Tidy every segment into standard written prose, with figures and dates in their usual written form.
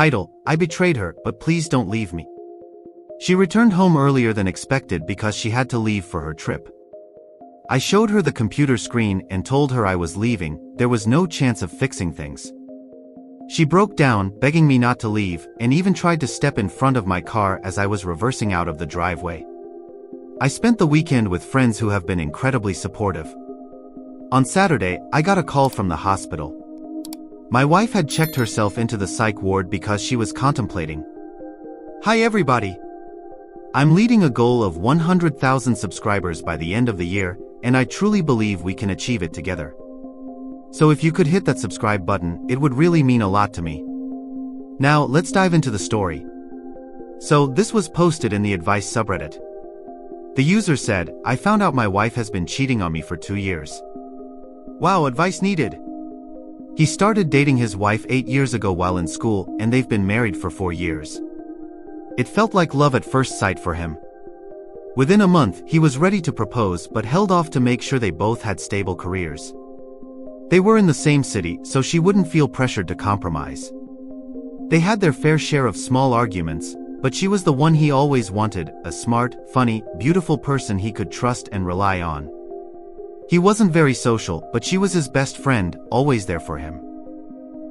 Title: I betrayed her, but please don't leave me. She returned home earlier than expected because she had to leave for her trip. I showed her the computer screen and told her I was leaving. There was no chance of fixing things. She broke down, begging me not to leave, and even tried to step in front of my car as I was reversing out of the driveway. I spent the weekend with friends who have been incredibly supportive. On Saturday, I got a call from the hospital. My wife had checked herself into the psych ward because she was contemplating. Hi everybody! I'm leading a goal of 100,000 subscribers by the end of the year, and I truly believe we can achieve it together. So if you could hit that subscribe button, it would really mean a lot to me. Now, let's dive into the story. So, this was posted in the advice subreddit. The user said, I found out my wife has been cheating on me for 2 years. Wow, advice needed. He started dating his wife 8 years ago while in school, and they've been married for 4 years. It felt like love at first sight for him. Within a month, he was ready to propose but held off to make sure they both had stable careers. They were in the same city, so she wouldn't feel pressured to compromise. They had their fair share of small arguments, but she was the one he always wanted, a smart, funny, beautiful person he could trust and rely on. He wasn't very social, but she was his best friend, always there for him.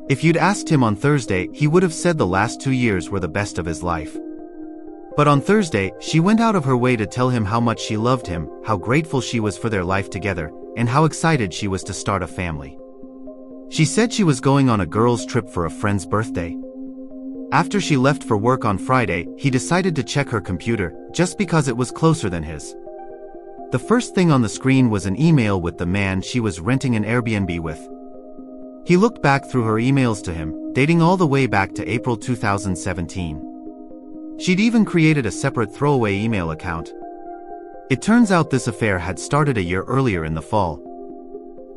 If you'd asked him on Thursday, he would have said the last 2 years were the best of his life. But on Thursday, she went out of her way to tell him how much she loved him, how grateful she was for their life together, and how excited she was to start a family. She said she was going on a girls' trip for a friend's birthday. After she left for work on Friday, he decided to check her computer, just because it was closer than his. The first thing on the screen was an email with the man she was renting an Airbnb with. He looked back through her emails to him, dating all the way back to April 2017. She'd even created a separate throwaway email account. It turns out this affair had started a year earlier in the fall.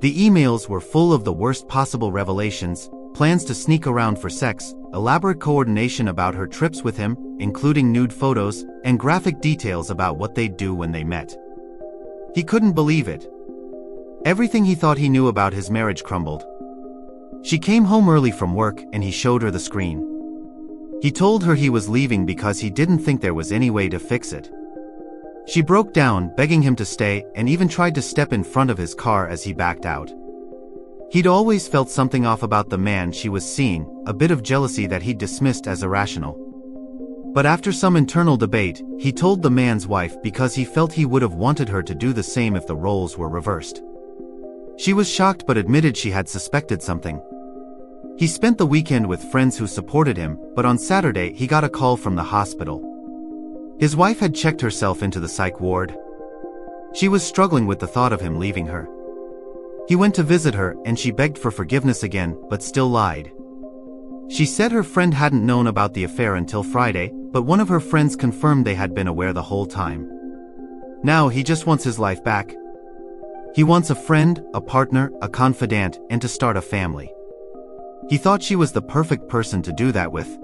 The emails were full of the worst possible revelations, plans to sneak around for sex, elaborate coordination about her trips with him, including nude photos, and graphic details about what they'd do when they met. He couldn't believe it. Everything he thought he knew about his marriage crumbled. She came home early from work and he showed her the screen. He told her he was leaving because he didn't think there was any way to fix it. She broke down, begging him to stay, and even tried to step in front of his car as he backed out. He'd always felt something off about the man she was seeing, a bit of jealousy that he'd dismissed as irrational. But after some internal debate, he told the man's wife because he felt he would have wanted her to do the same if the roles were reversed. She was shocked but admitted she had suspected something. He spent the weekend with friends who supported him, but on Saturday he got a call from the hospital. His wife had checked herself into the psych ward. She was struggling with the thought of him leaving her. He went to visit her and she begged for forgiveness again, but still lied. She said her friend hadn't known about the affair until Friday, but one of her friends confirmed they had been aware the whole time. Now he just wants his life back. He wants a friend, a partner, a confidant, and to start a family. He thought she was the perfect person to do that with.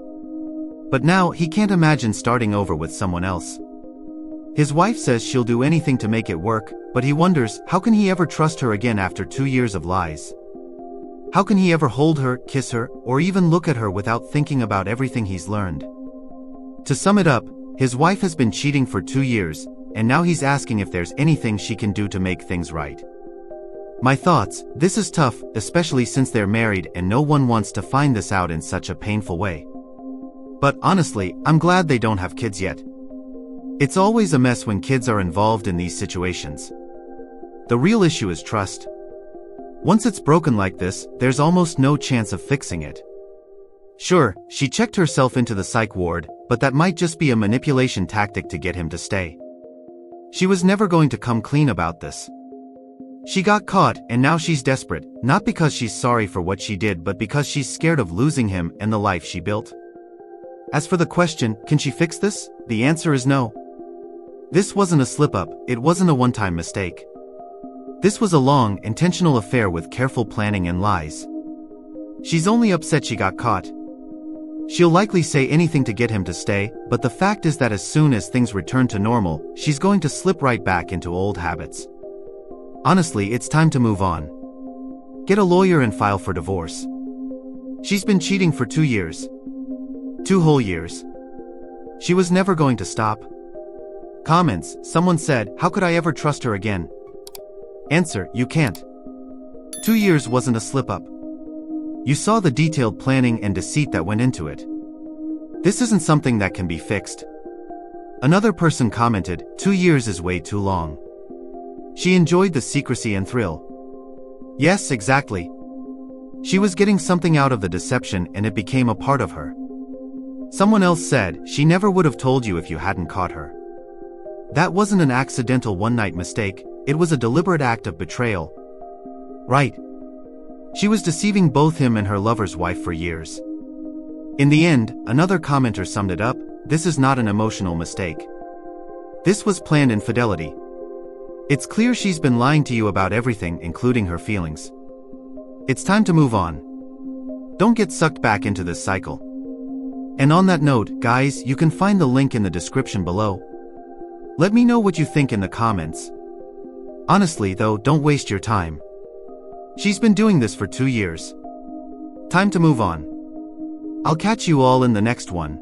But now he can't imagine starting over with someone else. His wife says she'll do anything to make it work, but he wonders, how can he ever trust her again after 2 years of lies? How can he ever hold her, kiss her, or even look at her without thinking about everything he's learned? To sum it up, his wife has been cheating for 2 years, and now he's asking if there's anything she can do to make things right. My thoughts: this is tough, especially since they're married and no one wants to find this out in such a painful way. But honestly, I'm glad they don't have kids yet. It's always a mess when kids are involved in these situations. The real issue is trust. Once it's broken like this, there's almost no chance of fixing it. Sure, she checked herself into the psych ward, but that might just be a manipulation tactic to get him to stay. She was never going to come clean about this. She got caught, and now she's desperate, not because she's sorry for what she did but because she's scared of losing him and the life she built. As for the question, can she fix this? The answer is no. This wasn't a slip-up, it wasn't a one-time mistake. This was a long, intentional affair with careful planning and lies. She's only upset she got caught. She'll likely say anything to get him to stay, but the fact is that as soon as things return to normal, she's going to slip right back into old habits. Honestly, it's time to move on. Get a lawyer and file for divorce. She's been cheating for 2 years. 2 whole years. She was never going to stop. Comments, someone said, how could I ever trust her again? Answer, you can't. 2 years wasn't a slip-up. You saw the detailed planning and deceit that went into it. This isn't something that can be fixed. Another person commented, 2 years is way too long. She enjoyed the secrecy and thrill. Yes, exactly. She was getting something out of the deception and it became a part of her. Someone else said, she never would have told you if you hadn't caught her. That wasn't an accidental one-night mistake, it was a deliberate act of betrayal. Right. She was deceiving both him and her lover's wife for years. In the end, another commenter summed it up, this is not an emotional mistake. This was planned infidelity. It's clear she's been lying to you about everything, including her feelings. It's time to move on. Don't get sucked back into this cycle. And on that note, guys, you can find the link in the description below. Let me know what you think in the comments. Honestly though, don't waste your time. She's been doing this for 2 years. Time to move on. I'll catch you all in the next one.